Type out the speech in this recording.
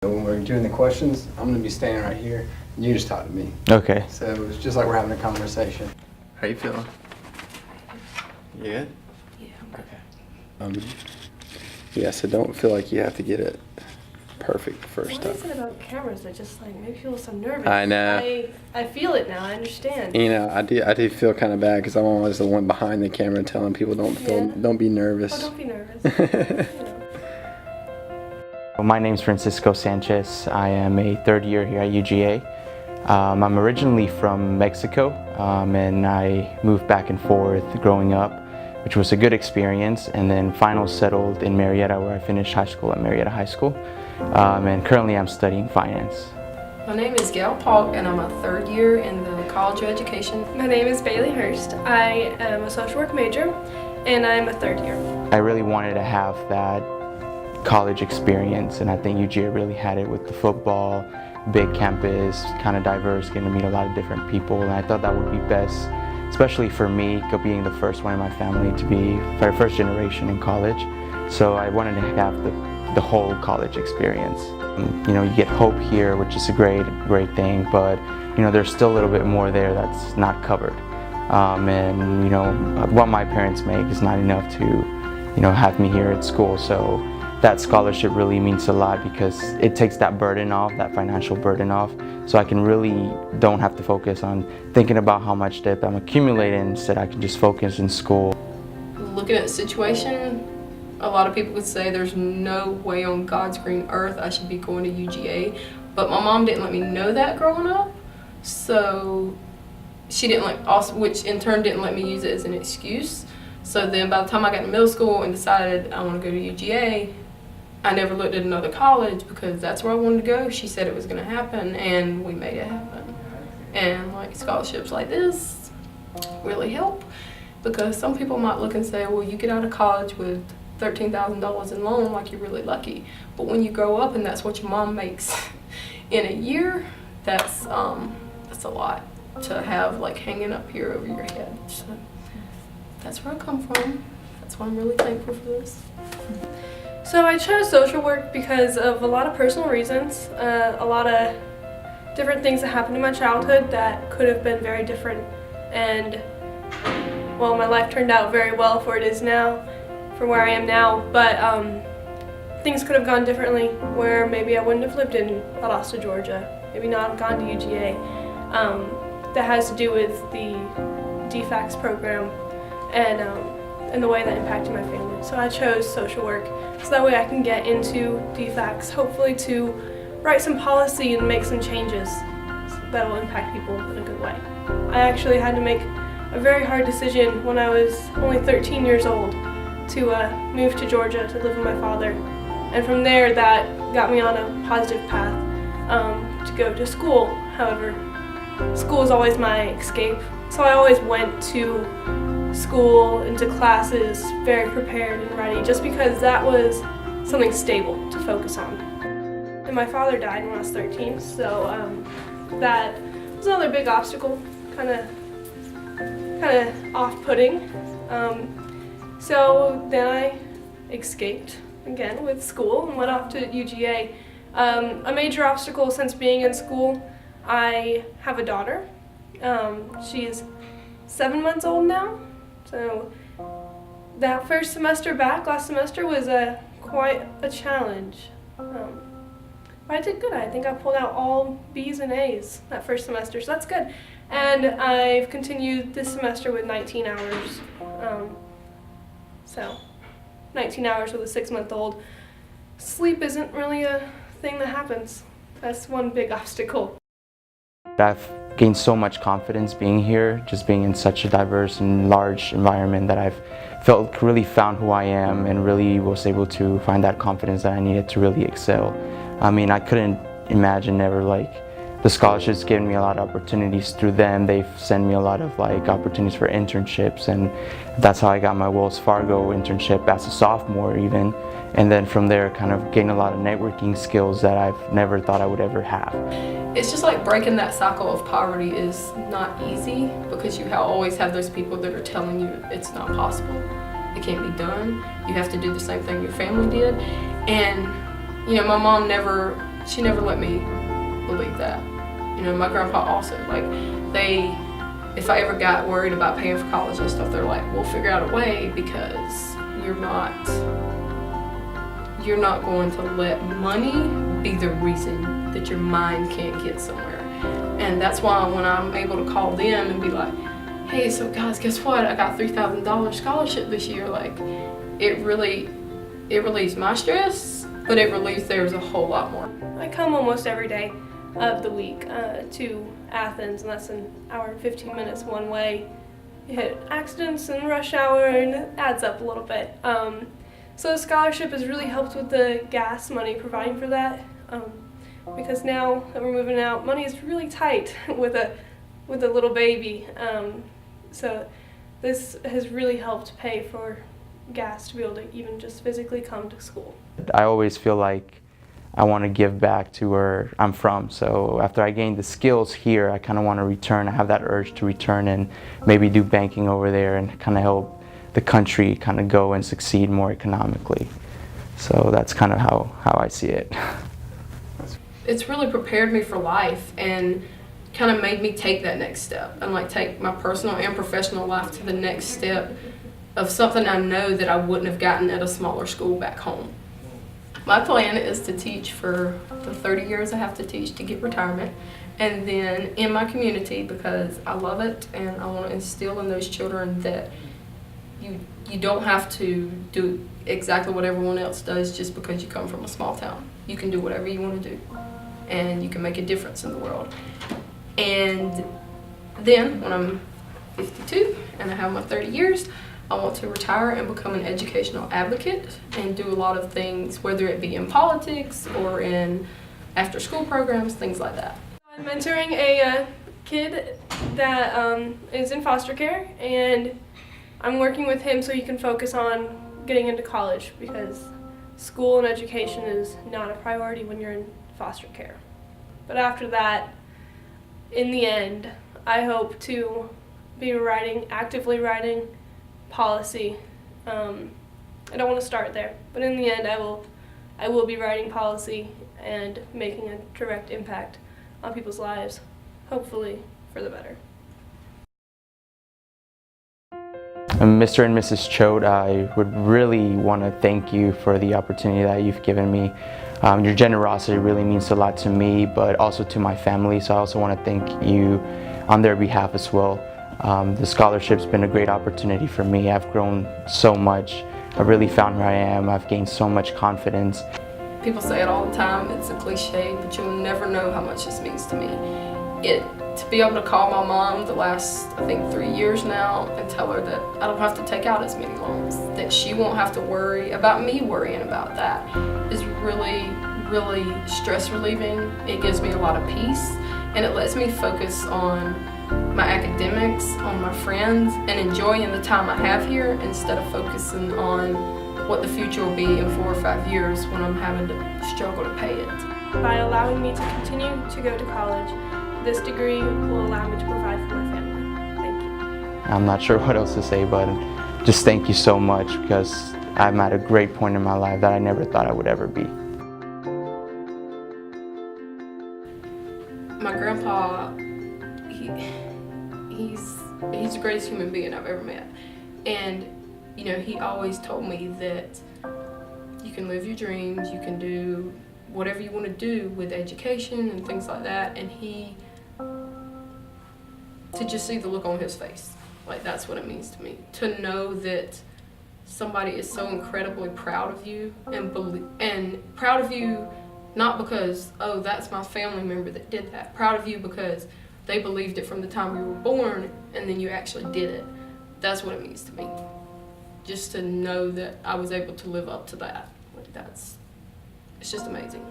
When we're doing the questions, I'm going to be standing right here, and you just talk to me. Okay. So it's just like we're having a conversation. How you feeling? You good? Yeah. Okay. Yeah, so don't feel like you have to get it perfect the first What time. is it about cameras that just like make you feel so nervous? I know. I feel it now. I understand. You know, I do feel kind of bad because I'm always the one behind the camera telling people don't be nervous. Oh, don't be nervous. You know. Well, my name's Francisco Sanchez. I am a third year here at UGA. I'm originally from Mexico, and I moved back and forth growing up, which was a good experience, and then finally settled in Marietta, where I finished high school at Marietta High School, and currently I'm studying finance. My name is Gail Polk, and I'm a third year in the College of Education. My name is Bailey Hurst. I am a social work major, and I'm a third year. I really wanted to have that college experience, and I think UGA really had it with the football, big campus, kind of diverse, getting to meet a lot of different people, and I thought that would be best, especially for me, being the first one in my family to be first generation in college. So I wanted to have the whole college experience. You know, you get hope here, which is a great thing, but you know, there's still a little bit more there that's not covered. And you know, what my parents make is not enough to, you know, have me here at school. So that scholarship really means a lot because it takes that burden off, that financial burden off, so I can really don't have to focus on thinking about how much debt I'm accumulating. Instead, I can just focus in school. Looking at the situation, a lot of people would say there's no way on God's green earth I should be going to UGA, but my mom didn't let me know that growing up, so she didn't which in turn didn't let me use it as an excuse. So then by the time I got to middle school and decided I want to go to UGA, I never looked at another college because that's where I wanted to go. She said it was going to happen, and we made it happen. And like scholarships like this really help, because some people might look and say, well, you get out of college with $13,000 in loan, like you're really lucky. But when you grow up and that's what your mom makes in a year, that's a lot to have like hanging up here over your head. So that's where I come from. That's why I'm really thankful for this. So I chose social work because of a lot of personal reasons, a lot of different things that happened in my childhood that could have been very different, and well, my life turned out very well for it is now, for where I am now, but things could have gone differently where maybe I wouldn't have lived in Valdosta, Georgia, maybe not have gone to UGA. That has to do with the DFACS program and the way that impacted my family. So I chose social work so that way I can get into DFACS, hopefully to write some policy and make some changes that will impact people in a good way. I actually had to make a very hard decision when I was only 13 years old to move to Georgia to live with my father. And from there, that got me on a positive path to go to school. However, school is always my escape. So I always went to school, into classes, very prepared and ready, just because that was something stable to focus on. And my father died when I was 13, so that was another big obstacle, kind of off-putting. So then I escaped again with school and went off to UGA. A major obstacle since being in school, I have a daughter. She's 7 months old now. So that first semester back, last semester, was quite a challenge. But I did good. I think I pulled out all B's and A's that first semester, so that's good. And I've continued this semester with 19 hours. So 19 hours with a 6-month-old. Sleep isn't really a thing that happens. That's one big obstacle. I've gained so much confidence being here, just being in such a diverse and large environment, that I've really found who I am and really was able to find that confidence that I needed to really excel. I mean, I couldn't imagine ever the scholarships given me a lot of opportunities through them. They've sent me a lot of opportunities for internships, and that's how I got my Wells Fargo internship as a sophomore even. And then from there, kind of gained a lot of networking skills that I've never thought I would ever have. It's just like breaking that cycle of poverty is not easy, because you always have those people that are telling you it's not possible, it can't be done, you have to do the same thing your family did. And you know, my mom never she never let me believe that. You know, my grandpa also, like, if I ever got worried about paying for college and stuff, they're like, we'll figure out a way, because you're not going to let money be the reason that your mind can't get somewhere. And that's why when I'm able to call them and be like, hey, so guys, guess what? I got $3,000 scholarship this year. Like, it relieves my stress, but it relieves theirs a whole lot more. I come almost every day of the week to Athens, and that's an hour and 15 minutes one way. You hit accidents and rush hour, and it adds up a little bit. So the scholarship has really helped with the gas money, providing for that, because now that we're moving out, money is really tight with a little baby. So this has really helped pay for gas to be able to even just physically come to school. I always feel like I want to give back to where I'm from. So after I gained the skills here, I kind of want to return. I have that urge to return and maybe do banking over there and kind of help the country kind of go and succeed more economically. So that's kind of how I see it. It's really prepared me for life and kind of made me take that next step and like take my personal and professional life to the next step of something I know that I wouldn't have gotten at a smaller school back home. My plan is to teach for the 30 years I have to teach to get retirement, and then in my community, because I love it and I want to instill in those children that you don't have to do exactly what everyone else does just because you come from a small town. You can do whatever you want to do, and you can make a difference in the world. And then when I'm 52 and I have my 30 years, I want to retire and become an educational advocate and do a lot of things, whether it be in politics or in after-school programs, things like that. I'm mentoring a kid that is in foster care, and I'm working with him so he can focus on getting into college, because school and education is not a priority when you're in foster care. But after that, in the end, I hope to be actively writing policy. I don't want to start there, but in the end, I will be writing policy and making a direct impact on people's lives, hopefully for the better. Mr. and Mrs. Choate, I would really want to thank you for the opportunity that you've given me. Your generosity really means a lot to me, but also to my family, so I also want to thank you on their behalf as well. The scholarship's been a great opportunity for me. I've grown so much. I've really found who I am. I've gained so much confidence. People say it all the time, it's a cliche, but you'll never know how much this means to me. To be able to call my mom the last, I think, 3 years now and tell her that I don't have to take out as many loans, that she won't have to worry about me worrying about that, is really, really stress relieving. It gives me a lot of peace, and it lets me focus on my academics, on my friends, and enjoying the time I have here instead of focusing on what the future will be in 4 or 5 years when I'm having to struggle to pay it. By allowing me to continue to go to college, this degree will allow me to provide for my family. Thank you. I'm not sure what else to say, but just thank you so much, because I'm at a great point in my life that I never thought I would ever be. My grandpa, he's the greatest human being I've ever met. And, you know, he always told me that you can live your dreams, you can do whatever you want to do with education and things like that. And to just see the look on his face, like, that's what it means to me. To know that somebody is so incredibly proud of you and proud of you not because, oh, that's my family member that did that. Proud of you because they believed it from the time you were born and then you actually did it. That's what it means to me. Just to know that I was able to live up to that. Like, it's just amazing.